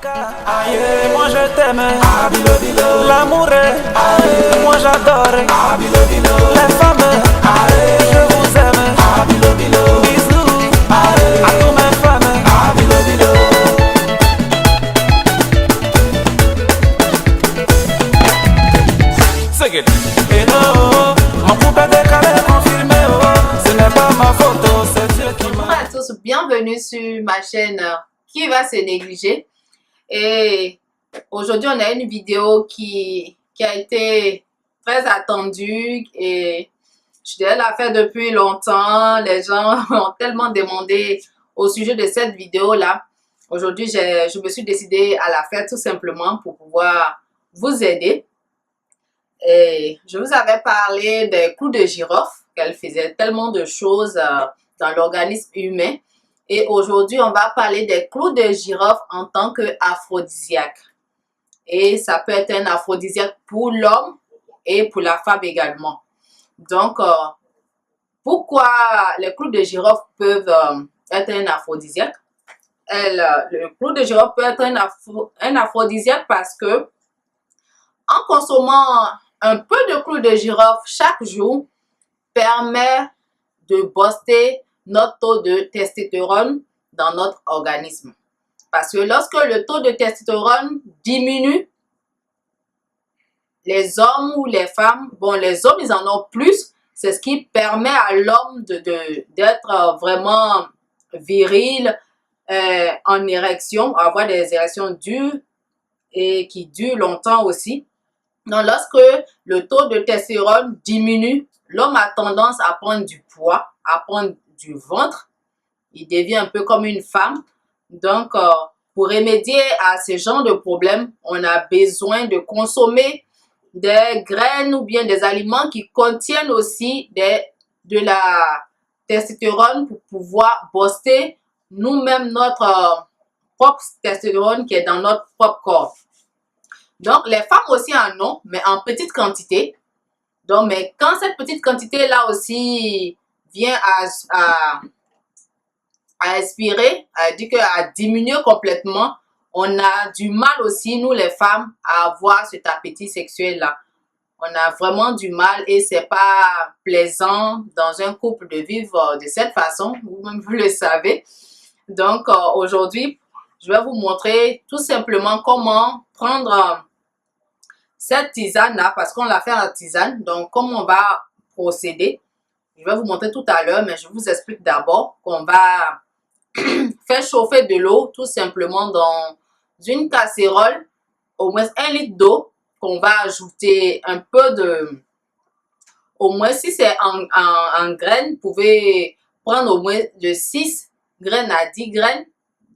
Aïe, moi je t'aime, l'amour est, moi j'adore, les femmes, je vous aime, bisous à toutes mes femmes. Et non, mon coupé décalé confirmé, ce n'est pas ma photo, c'est Dieu qui m'a. Bonjour à tous, bienvenue sur ma chaîne Qui va se négliger. Et aujourd'hui on a une vidéo qui a été très attendue et je devais la faire depuis longtemps. Les gens ont tellement demandé au sujet de cette vidéo là. Aujourd'hui je me suis décidée à la faire tout simplement pour pouvoir vous aider. Et je vous avais parlé des clous de girofle, qu'elle faisait tellement de choses dans l'organisme humain. Et aujourd'hui, on va parler des clous de girofle en tant qu'aphrodisiaque. Et ça peut être un aphrodisiaque pour l'homme et pour la femme également. Donc, pourquoi les clous de girofle peuvent être un aphrodisiaque? Le clou de girofle peut être un aphrodisiaque parce que en consommant un peu de clou de girofle chaque jour permet de booster notre taux de testostérone dans notre organisme. Parce que lorsque le taux de testostérone diminue, les hommes ou les femmes, bon les hommes ils en ont plus, c'est ce qui permet à l'homme d'être vraiment viril, en érection, avoir des érections dures et qui durent longtemps aussi. Donc, lorsque le taux de testostérone diminue, l'homme a tendance à prendre du poids, à prendre du ventre. Il devient un peu comme une femme. Donc, pour remédier à ce genre de problème, on a besoin de consommer des graines ou bien des aliments qui contiennent aussi de la testostérone pour pouvoir booster nous-mêmes notre propre testostérone qui est dans notre propre corps. Donc, les femmes aussi en ont, mais en petite quantité. Donc, mais quand cette petite quantité-là aussi vient à expirer, à diminuer complètement, on a du mal aussi, nous les femmes, à avoir cet appétit sexuel-là. On a vraiment du mal et c'est pas plaisant dans un couple de vivre de cette façon, vous-même vous le savez. Donc, aujourd'hui, je vais vous montrer tout simplement comment prendre cette tisane-là, parce qu'on l'a fait en tisane. Donc, comment on va procéder, je vais vous montrer tout à l'heure, mais je vous explique d'abord qu'on va faire chauffer de l'eau tout simplement dans une casserole, au moins 1 litre d'eau, qu'on va ajouter un peu de, au moins si c'est en graines, vous pouvez prendre au moins de 6 graines à 10 graines.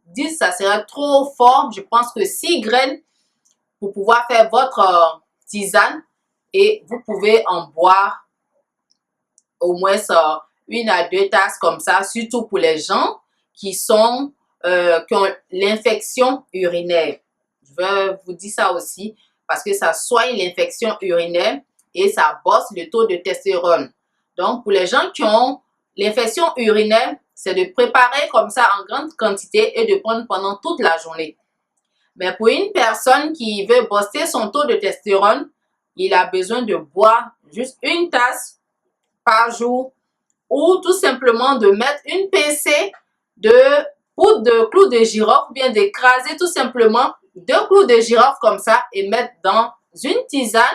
10, ça sera trop fort. Je pense que 6 graines pour pouvoir faire votre tisane et vous pouvez en boire au moins 1 à 2 tasses comme ça, surtout pour les gens qui ont l'infection urinaire. Je vais vous dire ça aussi parce que ça soigne l'infection urinaire et ça bosse le taux de testostérone. Donc, pour les gens qui ont l'infection urinaire, c'est de préparer comme ça en grande quantité et de prendre pendant toute la journée. Mais pour une personne qui veut booster son taux de testostérone, il a besoin de boire juste 1 tasse par jour ou tout simplement de mettre une pincée de poudre de clous de girofle ou bien d'écraser tout simplement 2 clous de girofle comme ça et mettre dans une tisane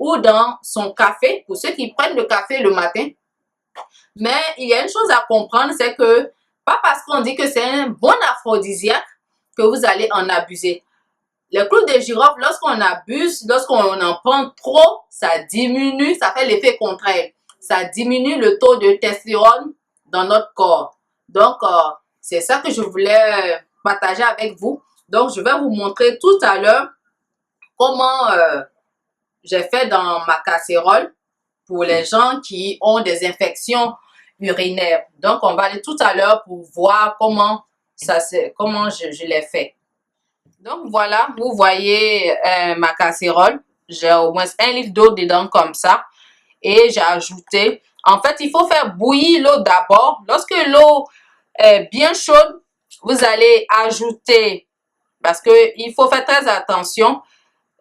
ou dans son café pour ceux qui prennent le café le matin. Mais il y a une chose à comprendre, c'est que pas parce qu'on dit que c'est un bon aphrodisiaque que vous allez en abuser. Les clous de girofle, lorsqu'on abuse, lorsqu'on en prend trop, ça diminue, ça fait l'effet contraire. Ça diminue le taux de testostérone dans notre corps. Donc, c'est ça que je voulais partager avec vous. Donc, je vais vous montrer tout à l'heure comment j'ai fait dans ma casserole pour les gens qui ont des infections urinaires. Donc, on va aller tout à l'heure pour voir comment je l'ai fait. Donc, voilà, vous voyez ma casserole. J'ai au moins 1 litre d'eau dedans comme ça. Et j'ai ajouté, en fait, il faut faire bouillir l'eau d'abord. Lorsque l'eau est bien chaude, vous allez ajouter parce qu'il faut faire très attention.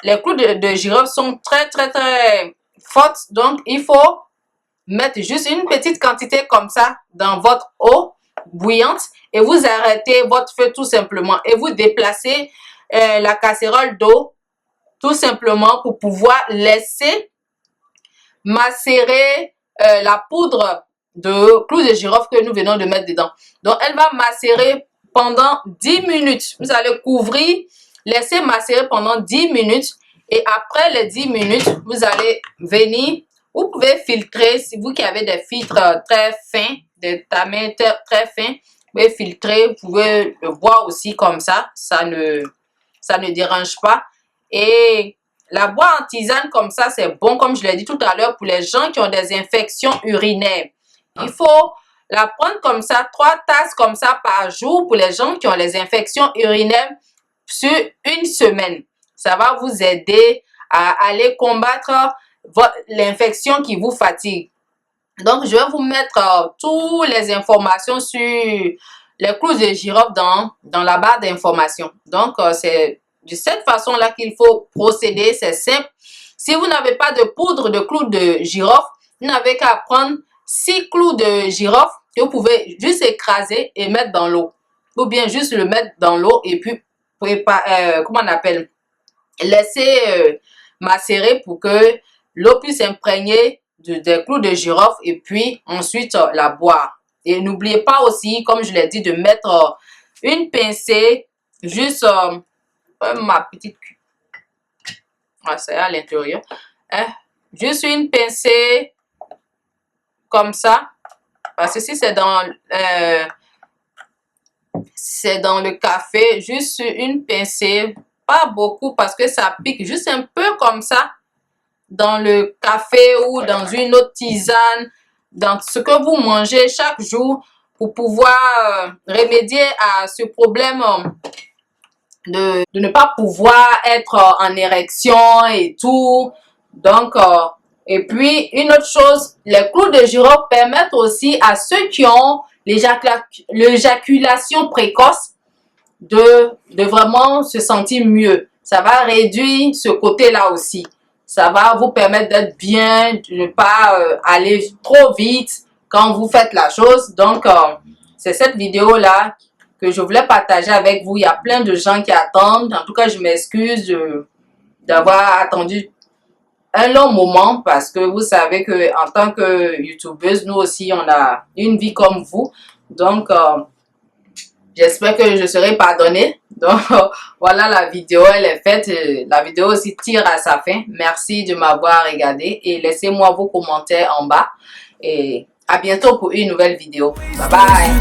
Les clous de girofle sont très fortes, donc il faut mettre juste une petite quantité comme ça dans votre eau bouillante et vous arrêtez votre feu tout simplement et vous déplacez la casserole d'eau tout simplement pour pouvoir laisser macérer la poudre de clous de girofle que nous venons de mettre dedans. Donc, elle va macérer pendant 10 minutes. Vous allez couvrir, laisser macérer pendant 10 minutes. Et après les 10 minutes, vous allez venir, vous pouvez filtrer, si vous qui avez des filtres très fins, des tamins très fins, vous pouvez filtrer, vous pouvez le boire aussi comme ça ne dérange pas. Et la boire en tisane comme ça, c'est bon, comme je l'ai dit tout à l'heure, pour les gens qui ont des infections urinaires. Il faut la prendre comme ça, 3 tasses comme ça par jour pour les gens qui ont les infections urinaires sur une semaine. Ça va vous aider à aller combattre l'infection qui vous fatigue. Donc, je vais vous mettre toutes les informations sur les clous de girofle dans la barre d'informations. Donc, c'est de cette façon-là qu'il faut procéder. C'est simple. Si vous n'avez pas de poudre de clous de girofle, vous n'avez qu'à prendre 6 clous de girofle que vous pouvez juste écraser et mettre dans l'eau. Ou bien juste le mettre dans l'eau et puis comment on appelle? Laisser macérer pour que l'eau puisse imprégner des clous de girofle et puis ensuite la boire. Et n'oubliez pas aussi, comme je l'ai dit, de mettre une pincée, juste ma petite... c'est à l'intérieur. Juste une pincée comme ça. Parce que si c'est dans le café, juste une pincée, pas beaucoup parce que ça pique, juste un peu comme ça dans le café ou dans une autre tisane, dans ce que vous mangez chaque jour pour pouvoir remédier à ce problème de ne pas pouvoir être en érection et tout. Donc, et puis une autre chose, les clous de girofle permettent aussi à ceux qui ont l'éjaculation précoce de vraiment se sentir mieux. Ça va réduire ce côté-là aussi. Ça va vous permettre d'être bien, de ne pas aller trop vite quand vous faites la chose. Donc, c'est cette vidéo-là que je voulais partager avec vous. Il y a plein de gens qui attendent. En tout cas, je m'excuse d'avoir attendu un long moment parce que vous savez que en tant que youtubeuse, nous aussi, on a une vie comme vous. Donc, j'espère que je serai pardonnée. Donc, voilà, la vidéo, elle est faite. La vidéo aussi tire à sa fin. Merci de m'avoir regardé et laissez-moi vos commentaires en bas. Et à bientôt pour une nouvelle vidéo. Bye bye.